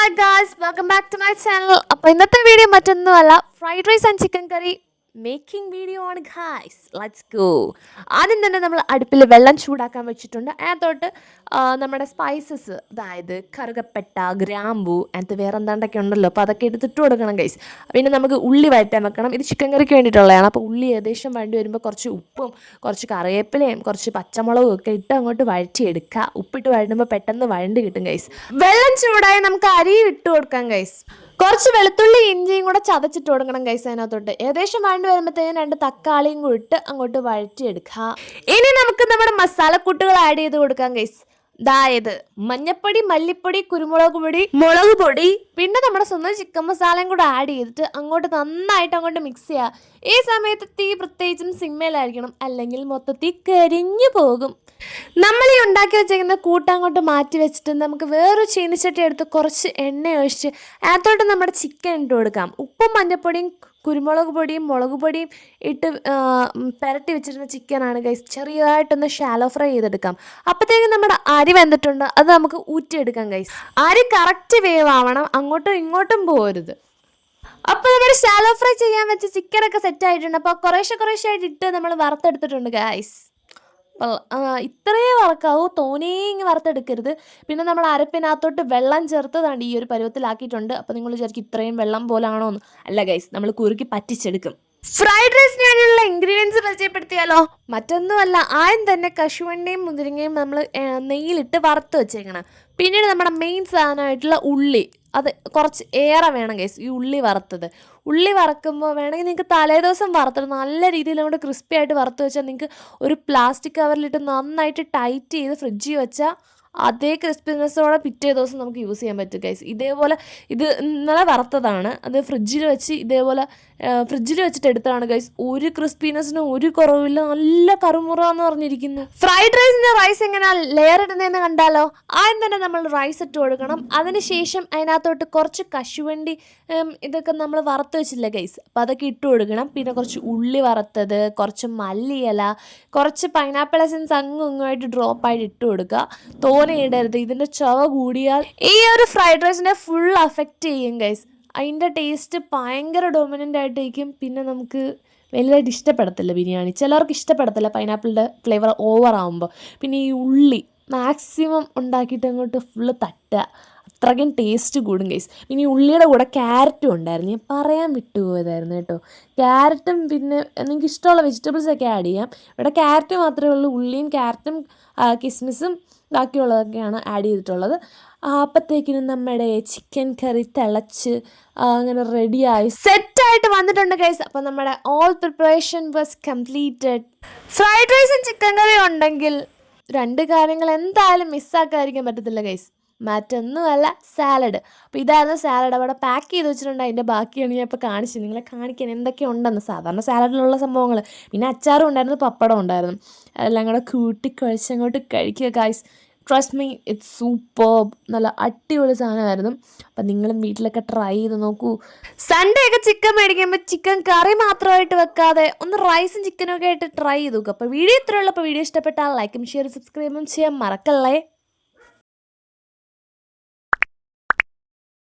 Hi guys, welcome back to my channel. അപ്പോൾ ഇന്നത്തെ video മറ്റൊന്നുമല്ല, fried rice and chicken curry making video ആണ് guys. Let's go. ആദ്യം തന്നെ നമ്മൾ അടുപ്പിൽ വെള്ളം ചൂടാക്കാൻ വെച്ചിട്ടുണ്ട്. അതിനകത്തോട്ട് നമ്മുടെ സ്പൈസസ്, അതായത് കറുകപ്പട്ട, ഗ്രാമ്പൂ, അതിനകത്ത് വേറെ എന്താണ്ടൊക്കെ ഉണ്ടല്ലോ, അപ്പോൾ അതൊക്കെ എടുത്തിട്ട് കൊടുക്കണം ഗൈസ്. പിന്നെ നമുക്ക് ഉള്ളി വഴറ്റാൻ വെക്കണം. ഇത് ചിക്കൻ കറിക്ക് വേണ്ടിയിട്ടുള്ളതാണ്. അപ്പോൾ ഉള്ളി ഏകദേശം വഴണ്ടി വരുമ്പോൾ കുറച്ച് ഉപ്പും കുറച്ച് കറിവേപ്പിലയും കുറച്ച് പച്ചമുളകും ഒക്കെ ഇട്ട് അങ്ങോട്ട് വഴറ്റിയെടുക്കുക. ഉപ്പിട്ട് വഴണ്ടുമ്പോൾ പെട്ടെന്ന് വഴണ്ട് കിട്ടും ഗൈസ്. വെള്ളം ചൂടായി നമുക്ക് അരി ഇട്ട് കൊടുക്കാം ഗൈസ്. കുറച്ച് വെളുത്തുള്ളി ഇഞ്ചിയും കൂടെ ചതച്ചിട്ട് കൊടുക്കണം ഗൈസ്. അതിനകത്തോട്ട് ഏകദേശം വഴണ്ട് വരുമ്പോഴത്തേക്കും 2 തക്കാളിയും കൂടി ഇട്ട് അങ്ങോട്ട് വഴറ്റിയെടുക്കുക. ഇനി നമുക്ക് നമ്മുടെ മസാലക്കൂട്ടുകൾ ആഡ് ചെയ്ത് കൊടുക്കാം ഗൈസ്. അതായത് മഞ്ഞപ്പൊടി, മല്ലിപ്പൊടി, കുരുമുളക് പൊടി, മുളക് പൊടി, പിന്നെ നമ്മുടെ സ്വന്തം ചിക്കൻ മസാലയും കൂടെ ആഡ് ചെയ്തിട്ട് അങ്ങോട്ട് നന്നായിട്ട് അങ്ങോട്ട് മിക്സ് ചെയ്യുക. ഈ സമയത്ത് തീ പ്രത്യേകിച്ചും സിമ്മയിലായിരിക്കണം, അല്ലെങ്കിൽ മൊത്തത്തിൽ കരിഞ്ഞു പോകും. നമ്മൾ ഈ ഉണ്ടാക്കി വെച്ചേക്കുന്ന കൂട്ട് അങ്ങോട്ട് മാറ്റി വെച്ചിട്ട് നമുക്ക് വേറൊരു ചീനിച്ചട്ടി എടുത്ത് കുറച്ച് എണ്ണ ഒഴിച്ച് അതിനകത്തോട്ട് നമ്മുടെ ചിക്കൻ ഇട്ട് കൊടുക്കാം. ഉപ്പും മഞ്ഞപ്പൊടിയും കുരുമുളക് പൊടിയും മുളക് പൊടിയും ഇട്ട് പുരട്ടി വെച്ചിരുന്ന ചിക്കനാണ് ഗൈസ്. ചെറിയതായിട്ടൊന്ന് ഷാലോ ഫ്രൈ ചെയ്തെടുക്കാം. അപ്പോഴത്തേക്കും നമ്മുടെ അരി വെന്തിട്ടുണ്ട്, അത് നമുക്ക് ഊറ്റിയെടുക്കാം ഗൈസ്. അരി കറക്റ്റ് വേവ് ആവണം, അങ്ങോട്ടും ഇങ്ങോട്ടും പോകരുത്. അപ്പോൾ നമ്മൾ ഷാലോ ഫ്രൈ ചെയ്യാൻ വെച്ച ചിക്കനൊക്കെ സെറ്റ് ആയിട്ടുണ്ട്. അപ്പോൾ കുറേശ്ശെ ആയിട്ട് ഇട്ട് നമ്മൾ വറുത്തെടുത്തിട്ടുണ്ട് ഗൈസ്. ഇത്രയേ വറക്കാവൂ, തോനേങ്ങ് വറുത്തെടുക്കരുത്. പിന്നെ നമ്മൾ അരപ്പിനകത്തോട്ട് വെള്ളം ചേർത്ത് താണ്ട് ഈ ഒരു പരുവത്തിലാക്കിയിട്ടുണ്ട്. അപ്പോൾ നിങ്ങൾ വിചാരിക്കും ഇത്രയും വെള്ളം പോലാണോ എന്ന്. അല്ല ഗൈസ്, നമ്മൾ കുറുക്കി പറ്റിച്ചെടുക്കും. ഫ്രൈഡ് റൈസിന് വേണ്ടിയുള്ള ഇൻഗ്രീഡിയൻസ് പരിചയപ്പെടുത്തിയാലോ? മറ്റൊന്നുമല്ല, ആദ്യം തന്നെ കശുവണ്ടിയും മുന്തിരിങ്ങയും നമ്മൾ നെയ്യിലിട്ട് വറുത്ത് വെച്ചേക്കണം. പിന്നീട് നമ്മുടെ മെയിൻ സാധനമായിട്ടുള്ള ഉള്ളി, അത് കുറച്ച് ഏറെ വേണം ഗൈസ്. ഈ ഉള്ളി വറക്കുമ്പോൾ വേണമെങ്കിൽ നിങ്ങൾക്ക് തലേദിവസം വറുത്തിട്ട് നല്ല രീതിയിൽ അങ്ങോട്ട് ക്രിസ്പി ആയിട്ട് വറുത്ത് വെച്ചാൽ നിങ്ങൾക്ക് ഒരു പ്ലാസ്റ്റിക് കവറിലിട്ട് നന്നായിട്ട് ടൈറ്റ് ചെയ്ത് ഫ്രിഡ്ജിൽ വെച്ചാൽ അതേ ക്രിസ്പിനെസ്സോടെ പിറ്റേ ദിവസം നമുക്ക് യൂസ് ചെയ്യാൻ പറ്റും ഗൈസ്. ഇതേപോലെ ഇത് ഇന്നലെ വറുത്തതാണ്, അത് ഫ്രിഡ്ജിൽ വെച്ച് ഇതേപോലെ ഫ്രിഡ്ജിൽ വെച്ചിട്ട് എടുത്തതാണ് ഗൈസ്. ഒരു ക്രിസ്പിനെസ്സിനും ഒരു കുറവില്ല, നല്ല കറുമുറ എന്ന് പറഞ്ഞിരിക്കുന്നു. ഫ്രൈഡ് റൈസിൻ്റെ റൈസ് എങ്ങനെയാണ് ലെയർ ഇടുന്നതെന്ന് കണ്ടാലോ? ആദ്യം തന്നെ നമ്മൾ റൈസ് ഇട്ട് കൊടുക്കണം. അതിനുശേഷം അതിനകത്തോട്ട് കുറച്ച് കശുവണ്ടി ഇതൊക്കെ നമ്മൾ വറുത്ത് വെച്ചില്ല ഗൈസ്, അപ്പോൾ അതൊക്കെ ഇട്ട് കൊടുക്കണം. പിന്നെ കുറച്ച് ഉള്ളി വറുത്തത്, കുറച്ച് മല്ലിയില, കുറച്ച് പൈനാപ്പിൾ എസൻസ് അങ്ങുമായിട്ട് ഡ്രോപ്പായിട്ട് ഇട്ട് കൊടുക്കുക. തോനെ ഇടരുത്, ഇതിൻ്റെ ചുവ കൂടിയാൽ ഈ ഒരു ഫ്രൈഡ് റൈസിനെ ഫുൾ അഫക്റ്റ് ചെയ്യും ഗൈസ്. അതിൻ്റെ ടേസ്റ്റ് ഭയങ്കര ഡോമിനൻ്റ് ആയിട്ടിരിക്കും. പിന്നെ നമുക്ക് വലുതായിട്ട് ഇഷ്ടപ്പെടത്തില്ല ബിരിയാണി, ചിലർക്ക് ഇഷ്ടപ്പെടത്തില്ല പൈനാപ്പിളിൻ്റെ ഫ്ലേവർ ഓവർ ആകുമ്പോൾ. പിന്നെ ഈ ഉള്ളി മാക്സിമം ഉണ്ടാക്കിയിട്ട് അങ്ങോട്ട് ഫുള്ള് തട്ടുക, അത്രയ്ക്കും ടേസ്റ്റ് കൂടും ഗൈസ്. ഇനി ഉള്ളിയുടെ കൂടെ ക്യാരറ്റും ഉണ്ടായിരുന്നു, ഞാൻ പറയാൻ വിട്ടുപോയതായിരുന്നു കേട്ടോ. ക്യാരറ്റും പിന്നെ നിങ്ങൾക്ക് ഇഷ്ടമുള്ള വെജിറ്റബിൾസൊക്കെ ആഡ് ചെയ്യാം. ഇവിടെ ക്യാരറ്റ് മാത്രമേ ഉള്ളൂ, ഉള്ളിയും ക്യാരറ്റും കിസ്മിസും ബാക്കിയുള്ളതൊക്കെയാണ് ആഡ് ചെയ്തിട്ടുള്ളത്. അപ്പോഴത്തേക്കിനും നമ്മുടെ ചിക്കൻ കറി തിളച്ച് അങ്ങനെ റെഡിയായി സെറ്റായിട്ട് വന്നിട്ടുണ്ട് ഗൈസ്. അപ്പോൾ നമ്മുടെ all preparation was completed. Fried റൈസും ചിക്കൻ കറിയും ഉണ്ടെങ്കിൽ 2 കാര്യങ്ങൾ എന്തായാലും മിസ്സാക്കാതിരിക്കാൻ പറ്റത്തില്ല ഗൈസ്. മറ്റൊന്നുമല്ല, സാലഡ്. അപ്പോൾ ഇതായിരുന്നു സാലഡ്. അവിടെ പാക്ക് ചെയ്ത് വെച്ചിട്ടുണ്ട്, അതിൻ്റെ ബാക്കിയാണ് ഞാൻ ഇപ്പോൾ കാണിച്ചത്. നിങ്ങളെ കാണിക്കാൻ എന്തൊക്കെ ഉണ്ടെന്ന്. സാധാരണ സാലഡിലുള്ള സംഭവങ്ങൾ, പിന്നെ അച്ചാറും ഉണ്ടായിരുന്നു, പപ്പടം ഉണ്ടായിരുന്നു. എല്ലാം കൂടെ കൂട്ടിക്കുഴച്ചങ്ങോട്ട് കഴിക്കുക guys. Trust me, it's superb. നല്ല അടിപൊളി സാധനമായിരുന്നു. അപ്പം നിങ്ങളും വീട്ടിലൊക്കെ ട്രൈ ചെയ്ത് നോക്കൂ. സൺഡേ ഒക്കെ ചിക്കൻ മേടിക്കുമ്പോൾ ചിക്കൻ കറി മാത്രമായിട്ട് വെക്കാതെ ഒന്ന് റൈസും ചിക്കനും ഒക്കെ ആയിട്ട് ട്രൈ ചെയ്ത് നോക്കുക. അപ്പോൾ വീഡിയോ ഇത്രയുള്ളൂ. അപ്പോൾ വീഡിയോ ഇഷ്ടപ്പെട്ടാൽ ലൈക്കും ഷെയറും സബ്സ്ക്രൈബും ചെയ്യാൻ മറക്കല്ലേ.